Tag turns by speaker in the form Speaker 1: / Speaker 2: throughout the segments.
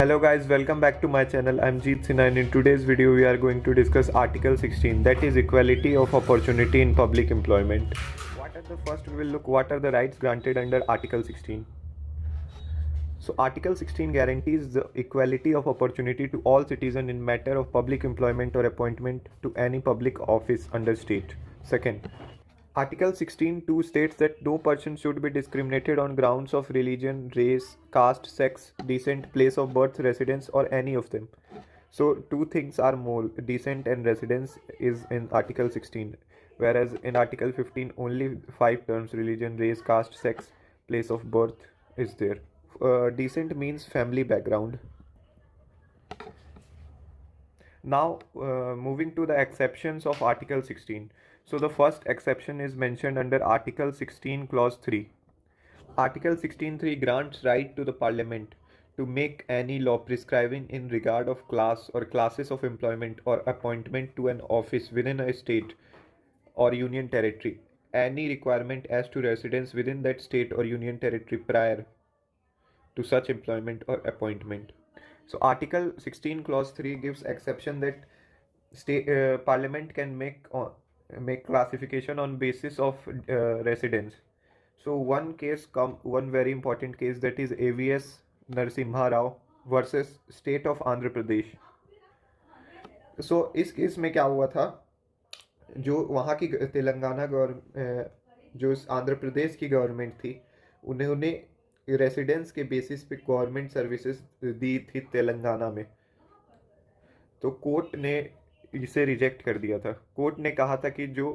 Speaker 1: Hello guys, welcome back to my channel. I'm Jeet Sinha and in today's video we are going to discuss Article 16, that is equality of opportunity in public employment. What are the first we will look what are the rights granted under Article 16. So Article 16 guarantees the equality of opportunity to all citizens in matter of public employment or appointment to any public office under state. Second, Article 16(2) states that no person should be discriminated on grounds of religion, race, caste, sex, descent, place of birth, residence, or any of them. So, two things are more descent and residence is in Article 16, whereas in Article 15, only five terms religion, race, caste, sex, place of birth is there. Descent means family background. Now, moving to the exceptions of Article 16. So, the first exception is mentioned under Article 16, Clause 3. Article 16(3) grants right to the Parliament to make any law prescribing in regard of class or classes of employment or appointment to an office within a state or union territory, any requirement as to residence within that state or union territory prior to such employment or appointment. So Article 16 Clause 3 gives exception that state Parliament can make classification on basis of residence. So one very important case, that is AVS Narasimha Rao versus state of Andhra Pradesh. So इस case में क्या हुआ था, जो वहाँ की तेलंगाना जो आंध्र प्रदेश की गवर्नमेंट थी, उन्होंने रेसिडेंस के बेसिस पे गवर्नमेंट सर्विसेज दी थी तेलंगाना में, तो कोर्ट ने इसे रिजेक्ट कर दिया था। कोर्ट ने कहा था कि जो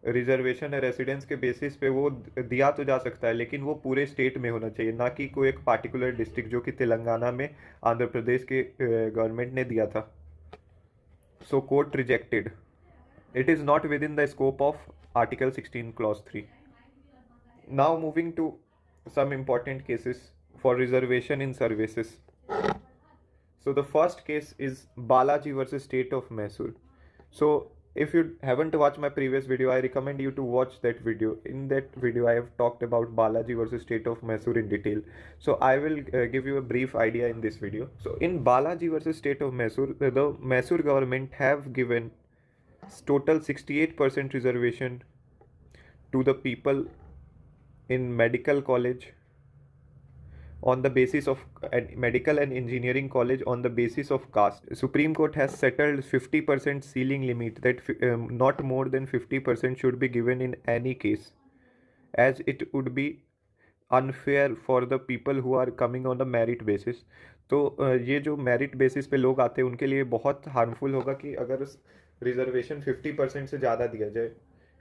Speaker 1: रिजर्वेशन है रेसिडेंस के बेसिस पे वो दिया तो जा सकता है, लेकिन वो पूरे स्टेट में होना चाहिए, ना कि कोई एक पार्टिकुलर डिस्ट्रिक्ट जो कि तेलंगाना में आंध्र प्रदेश के गवर्नमेंट ने दिया था। So court rejected, it is not within the scope of Article 16 Clause 3. Now moving to some important cases for reservation in services. So the first case is Balaji versus State of Mysore. So if you haven't watched my previous video, I recommend you to watch that video. In that video I have talked about Balaji versus State of Mysore in detail. So I will give you a brief idea in this video. So in Balaji versus State of Mysore, the Mysore government have given total 68% reservation to the people in medical college on the basis of medical and engineering college on the basis of caste. Supreme Court has settled 50% ceiling limit that not more than 50% should be given in any case, as it would be unfair for the people who are coming on the merit basis. तो ये जो merit basis पे लोग आते हैं उनके लिए बहुत हार्मफुल होगा कि अगर रिजर्वेशन 50% से ज़्यादा दिया जाए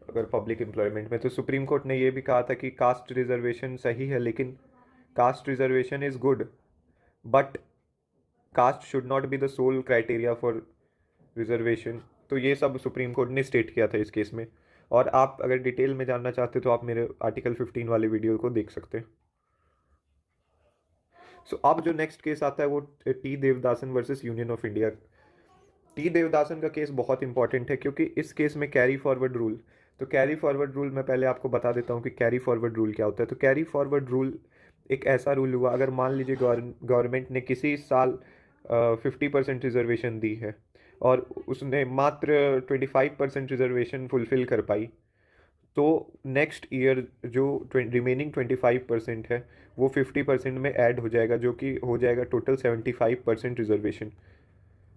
Speaker 1: अगर पब्लिक एम्प्लॉयमेंट में। तो सुप्रीम कोर्ट ने ये भी कहा था कि कास्ट रिजर्वेशन सही है, लेकिन caste reservation is good, but caste should not be the sole criteria for reservation. तो ये सब सुप्रीम कोर्ट ने स्टेट किया था इस केस में, और आप अगर डिटेल में जानना चाहते तो आप मेरे आर्टिकल 15 वाले वीडियो को देख सकते हैं। सो अब जो नेक्स्ट केस आता है वो T Devadasan versus union of India. T Devadasan का केस बहुत इंपॉर्टेंट है क्योंकि इस केस में कैरी फॉरवर्ड रूल, तो कैरी फॉरवर्ड रूल मैं पहले आपको बता देता हूँ कि कैरी फॉरवर्ड रूल क्या होता है। तो कैरी फॉरवर्ड रूल एक ऐसा रूल हुआ, अगर मान लीजिए गवर्नमेंट ने किसी साल 50% रिजर्वेशन दी है और उसने मात्र 25% रिजर्वेशन फुलफिल कर पाई, तो नेक्स्ट ईयर जो रिमेनिंग 25% है वो 50% में ऐड हो जाएगा, जो कि हो जाएगा टोटल 75% रिजर्वेशन।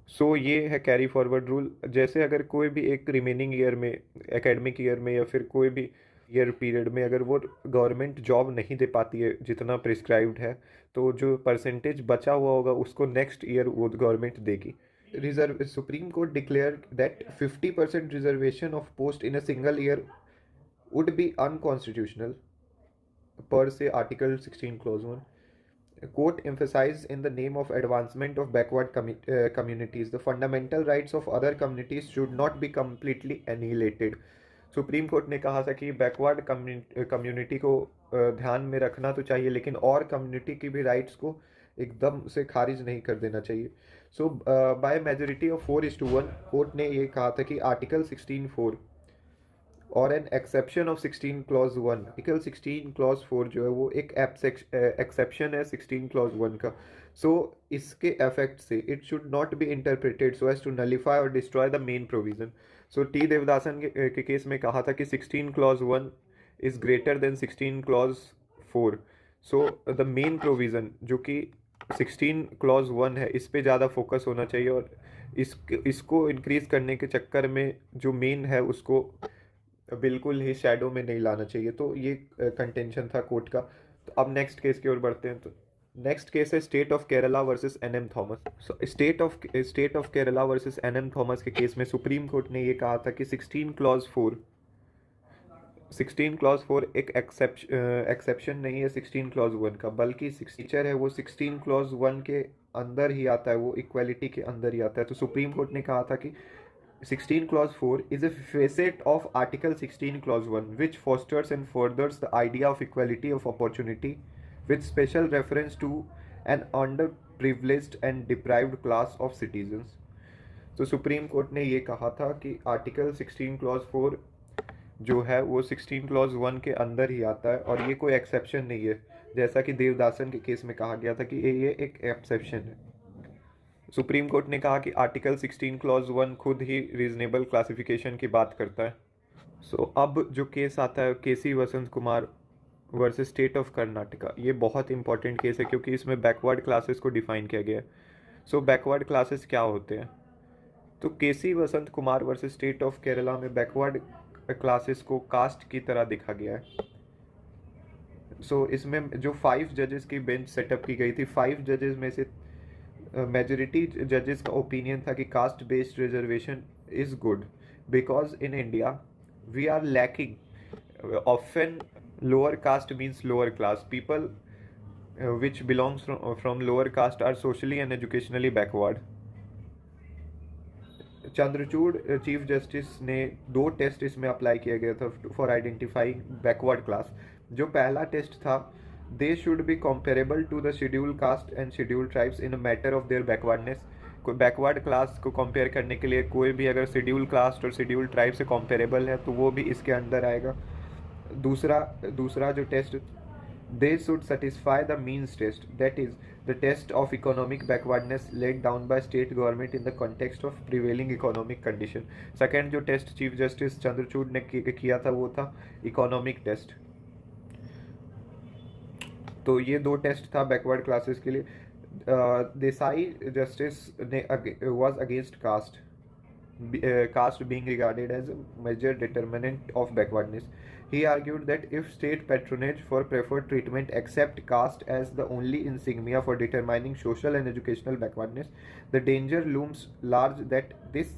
Speaker 1: सो ये है कैरी फॉरवर्ड रूल। जैसे अगर कोई भी एक रिमेनिंग ईयर में, एकेडमिक ईयर में या फिर कोई भी ईयर पीरियड में अगर वो गवर्नमेंट जॉब नहीं दे पाती है जितना प्रिस्क्राइब्ड है, तो जो परसेंटेज बचा हुआ होगा उसको नेक्स्ट ईयर वो गवर्नमेंट देगी। Supreme court declare that 50% reservation of post in a single year would be unconstitutional per se Article 16 Clause 1. Court emphasized in the name of advancement of backward communities, the fundamental rights of other communities should not be completely annihilated. Supreme court ने कहा था कि backward community को ध्यान में रखना तो चाहिए, लेकिन और कम्युनिटी की भी राइट्स को एकदम से खारिज नहीं कर देना चाहिए। सो बाय मेजोरिटी ऑफ 4:1 कोर्ट ने ये कहा था कि आर्टिकल 16(4) और an exception of 16 clause 1, article 16 clause 4 जो है वो एक एक्सेप्शन है 16 क्लॉज 1 का। सो इसके इफेक्ट से it should not be interpreted so as to nullify और destroy the main provision. So T Devadasan के केस में कहा था कि 16 clause 1 is greater than 16 clause 4। So the main provision जो कि 16 क्लॉज 1 है इस पे ज़्यादा फोकस होना चाहिए, और इसको इंक्रीज करने के चक्कर में जो मेन है उसको बिल्कुल ही शैडो में नहीं लाना चाहिए। तो ये कंटेंशन था कोर्ट का। तो अब नेक्स्ट केस की ओर बढ़ते हैं। तो नेक्स्ट केस है state of Kerala versus NM Thomas. So state of Kerala versus NM Thomas के केस में सुप्रीम कोर्ट ने ये कहा था कि 16 क्लॉज 4 एक एक्सेप्शन नहीं है 16 क्लॉज 1 का, बल्कि फीचर है वो 16 क्लॉज 1 के अंदर ही आता है, वो इक्वालिटी के अंदर ही आता है। तो सुप्रीम कोर्ट ने कहा था कि 16 clause 4 is a facet of Article 16 clause 1 which fosters and furthers the idea of equality of opportunity with special reference to an underprivileged and deprived class of citizens। तो सुप्रीम कोर्ट ने ये कहा था कि आर्टिकल 16 क्लॉज 4 जो है वो 16 clause 1 के अंदर ही आता है और ये कोई एक्सेप्शन नहीं है, जैसा कि देवदासन के केस में कहा गया था कि ये एक एक्सेप्शन है। सुप्रीम कोर्ट ने कहा कि आर्टिकल 16 क्लॉज 1 खुद ही रीजनेबल क्लासिफिकेशन की बात करता है। अब जो केस आता है K C Vasanth Kumar versus state of Karnataka, ये बहुत इंपॉर्टेंट केस है क्योंकि इसमें बैकवर्ड क्लासेस को डिफाइन किया गया है। बैकवर्ड क्लासेस क्या होते हैं? तो K C Vasanth Kumar versus state of Kerala में बैकवर्ड क्लासेस को कास्ट की तरह देखा गया है। इसमें जो 5 जजेस की बेंच सेटअप की गई थी, 5 जजेस में से मेजोरिटी जजेस का ओपिनियन था कि caste based reservation is good because in India we are lacking often lower caste means lower class people which belongs from lower caste are socially and educationally backward। Chandrachud chief justice ने 2 test इसमें apply किया गया था for identifying backward class. जो पहला test था, they should be comparable to the schedule caste and schedule tribes in a matter of their backwardness. कोई backward class को कंपेयर करने के लिए कोई भी अगर शेड्यूल कास्ट और शेड्यूल ट्राइब से कंपेरेबल है तो वो भी इसके अंदर आएगा। दूसरा दूसरा जो test, they should satisfy the means test, that is the test of economic backwardness laid down by state government in the context of prevailing economic condition। Second जो टेस्ट चीफ जस्टिस चंद्रचूड़ ने किया था वो था इकोनॉमिक टेस्ट। तो ये 2 test था backward classes के लिए। देसाई जस्टिस ने was against caste, caste being regarded as a major determinant of backwardness। He argued that if state patronage for preferred treatment accept caste as the only insignia for determining social and educational backwardness, the danger looms large that this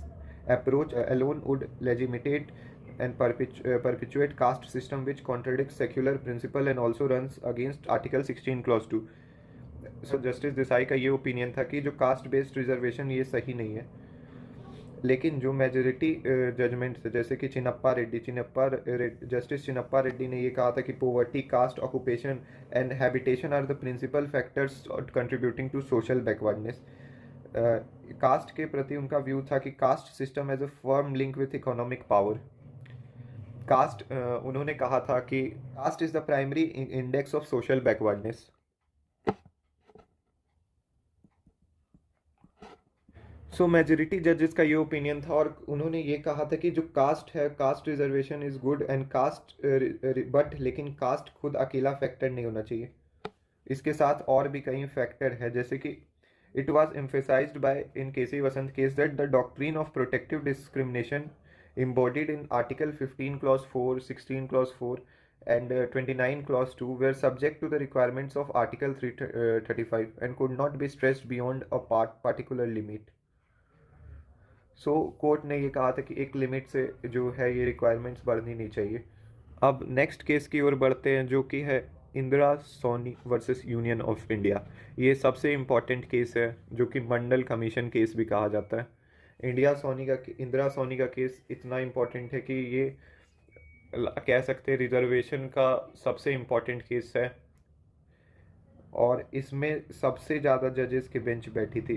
Speaker 1: approach alone would legitimate and perpetuate caste system which contradicts secular principle and also runs against Article 16 Clause 2। Justice Desai का ये opinion था कि जो cast based reservation ये सही नहीं है, लेकिन जो मेजोरिटी जजमेंट थे जैसे कि जस्टिस चिन्नप्पा रेड्डी ने ये कहा था कि poverty, caste, occupation and habitation are the principal factors contributing to social backwardness. Caste के प्रति उनका व्यू था कि caste system as a firm link with economic power. Caste उन्होंने कहा था कि caste is the primary index of social backwardness. Majority जजेस का ये ओपिनियन था और उन्होंने ये कहा था कि जो कास्ट है, caste reservation is good and caste but लेकिन कास्ट खुद अकेला फैक्टर नहीं होना चाहिए, इसके साथ और भी कई फैक्टर है, जैसे कि it was emphasised by in KC Vasant case that the doctrine of protective discrimination embodied in Article 15 Clause 4, 16 Clause 4 and 29 Clause 2 were subject to the requirements of Article 335 and could not be stretched beyond a particular limit। Court ने ये कहा था कि एक limit से जो है ये रिक्वायरमेंट्स बढ़नी नहीं चाहिए। अब नेक्स्ट केस की ओर बढ़ते हैं जो कि है Indra Sawhney versus union of India. ये सबसे इम्पॉर्टेंट केस है जो कि मंडल कमीशन केस भी कहा जाता है। इंदिरा सोनी का केस इतना इम्पोर्टेंट है कि ये कह सकते हैं रिजर्वेशन का सबसे इम्पोर्टेंट केस है और इसमें सबसे ज़्यादा जजेस की बेंच बैठी थी।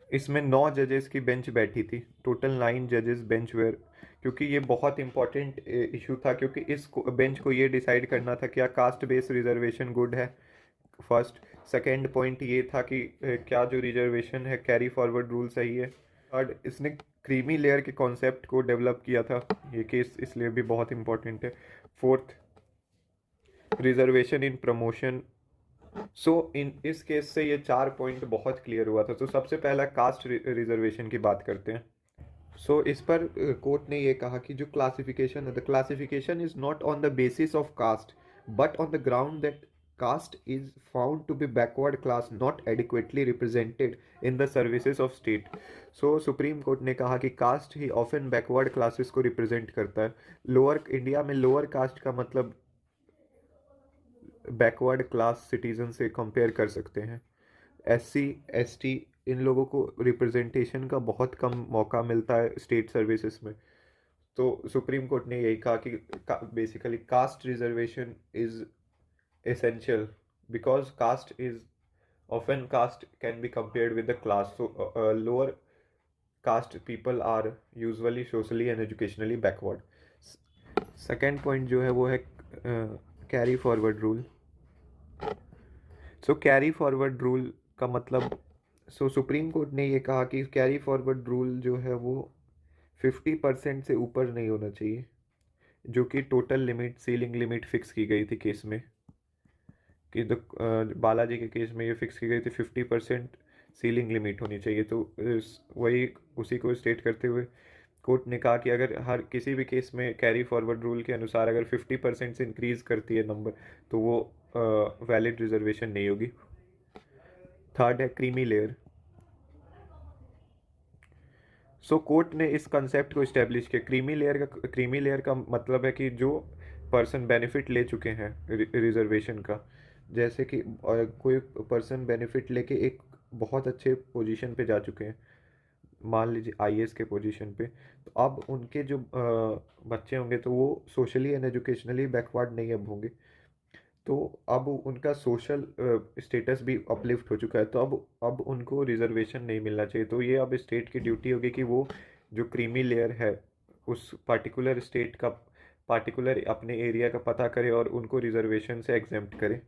Speaker 1: इसमें 9 जजेस की बेंच बैठी थी, टोटल 9 जजेस बेंच वेयर क्योंकि ये बहुत इंपॉर्टेंट इशू था, क्योंकि इस बेंच को ये डिसाइड करना था क्या कास्ट बेस्ड रिजर्वेशन गुड है, फर्स्ट। सेकेंड पॉइंट ये था कि क्या जो रिजर्वेशन है कैरी फॉरवर्ड रूल सही है। थर्ड, इसने क्रीमी लेयर के कॉन्सेप्ट को डेवलप किया था, ये केस इसलिए भी बहुत इंपॉर्टेंट है। Fourth, reservation in promotion. So in इस केस से ये 4 पॉइंट बहुत क्लियर हुआ था। तो सबसे पहला कास्ट रिजर्वेशन की बात करते हैं। इस पर कोर्ट ने ये कहा कि जो क्लासिफिकेशन है, the classification is not on the basis of caste but on the ground that caste is found to be backward class not adequately represented in the services of state. Supreme court ने कहा कि caste ही often backward classes को represent करता है। Lower India में lower caste का मतलब बैकवर्ड क्लास सिटीजन से कंपेयर कर सकते हैं। SC ST इन लोगों को रिप्रेजेंटेशन का बहुत कम मौका मिलता है स्टेट सर्विसेज में। तो सुप्रीम कोर्ट ने यही कहा कि basically cast reservation is essential because caste can be compared with the class. Lower caste people are usually socially and educationally backward. Second point जो है वो है carry forward rule. Carry forward rule का मतलब, सुप्रीम कोर्ट ने ये कहा कि कैरी फॉरवर्ड रूल जो है वो 50% से ऊपर नहीं होना चाहिए, जो कि total limit ceiling limit fix की गई थी केस में, कि बालाजी के केस में ये फिक्स की गई थी 50% सीलिंग लिमिट होनी चाहिए। तो वही उसी को स्टेट करते हुए कोर्ट ने कहा कि अगर हर किसी भी केस में कैरी फॉरवर्ड रूल के अनुसार अगर 50% से इंक्रीज करती है नंबर तो वो वैलिड रिजर्वेशन नहीं होगी। थर्ड है क्रीमी लेयर। कोर्ट ने इस कंसेप्ट को इस्टेब्लिश किया। क्रीमी लेयर का मतलब है कि जो पर्सन बेनिफिट ले चुके हैं रिजर्वेशन का, जैसे कि कोई पर्सन बेनिफिट लेके एक बहुत अच्छे पोजीशन पे जा चुके हैं, मान लीजिए IAS के पोजीशन पे, तो अब उनके जो बच्चे होंगे तो वो सोशली एंड एजुकेशनली बैकवर्ड नहीं अब होंगे, तो अब उनका सोशल स्टेटस भी अपलिफ्ट हो चुका है, तो अब उनको रिजर्वेशन नहीं मिलना चाहिए। तो ये अब स्टेट की ड्यूटी होगी कि वो जो क्रीमी लेयर है उस पर्टिकुलर स्टेट का, पर्टिकुलर अपने एरिया का पता करे और उनको रिजर्वेशन से एग्जेम्प्ट करे,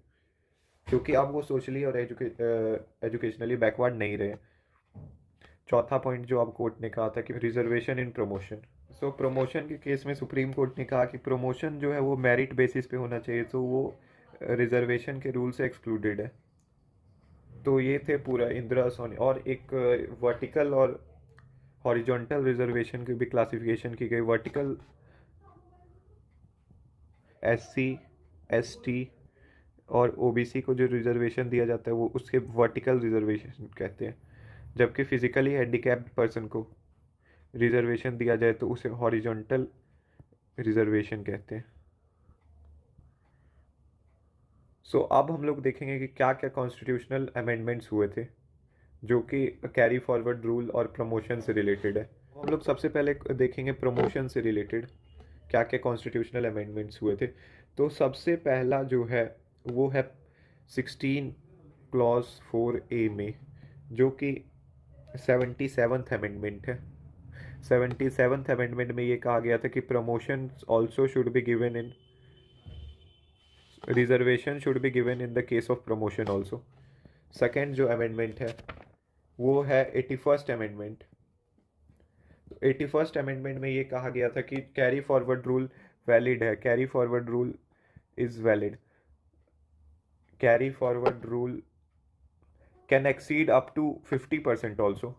Speaker 1: क्योंकि अब वो सोशली और एजुकेशनली बैकवर्ड नहीं रहे। चौथा पॉइंट जो अब कोर्ट ने कहा था कि रिजर्वेशन इन प्रमोशन। प्रमोशन के केस में सुप्रीम कोर्ट ने कहा कि प्रमोशन जो है वो मेरिट बेसिस पे होना चाहिए, तो वो रिजर्वेशन के रूल से एक्सक्लूडेड है। तो ये थे पूरा इंदिरा सोनी, और एक वर्टिकल और हॉरिजॉन्टल रिजर्वेशन की भी क्लासिफिकेशन की गई। वर्टिकल SC ST और OBC को जो रिजर्वेशन दिया जाता है वो उसके वर्टिकल रिजर्वेशन कहते हैं, जबकि फिजिकली हैंडीकैप्ड पर्सन को रिजर्वेशन दिया जाए तो उसे हॉरिजॉन्टल रिजर्वेशन कहते हैं। अब हम लोग देखेंगे कि क्या क्या कॉन्स्टिट्यूशनल अमेंडमेंट्स हुए थे जो कि कैरी फॉरवर्ड रूल और प्रमोशन से रिलेटेड है। हम लोग सबसे पहले देखेंगे प्रमोशन से रिलेटेड क्या क्या कॉन्स्टिट्यूशनल अमेंडमेंट्स हुए थे। तो सबसे पहला जो है वो है 16 क्लॉज 4A में, जो कि 77th अमेंडमेंट है। 77th अमेंडमेंट में ये कहा गया था कि promotion also should be given in reservation should be given in the case of promotion also. Second जो अमेंडमेंट है वो है 81st अमेंडमेंट। 81st अमेंडमेंट में ये कहा गया था कि कैरी फॉरवर्ड रूल वैलिड है, carry forward rule is valid, carry forward rule can exceed up to 50% also.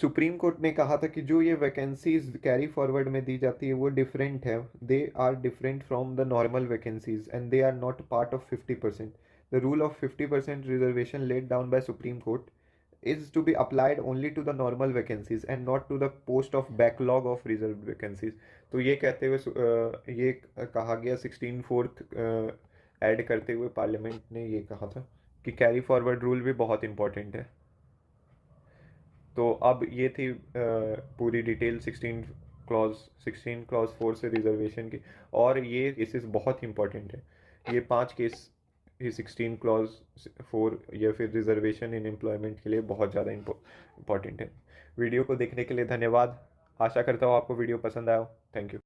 Speaker 1: Supreme court ने कहा था कि जो ये वैकेंसीज कैरी फॉरवर्ड में दी जाती है वो डिफरेंट है, they are different from the normal vacancies and they are not part of 50%। The rule of 50% reservation laid down by supreme court is to be applied only to the normal vacancies and not to the post of backlog of reserved vacancies। तो ये कहते हुए ये कहा गया 16/4 add करते हुए parliament ने ये कहा था कि कैरी फॉरवर्ड रूल भी बहुत इंपॉर्टेंट है। तो अब ये थी पूरी डिटेल 16 क्लॉज 4 से रिजर्वेशन की, और ये केसेस बहुत इंपॉर्टेंट है। ये 5 केस ही 16 क्लॉज 4 या फिर रिजर्वेशन इन एम्प्लॉयमेंट के लिए बहुत ज़्यादा इम्पोर्टेंट है। वीडियो को देखने के लिए धन्यवाद। आशा करता हूँ आपको वीडियो पसंद आया हो। Thank you.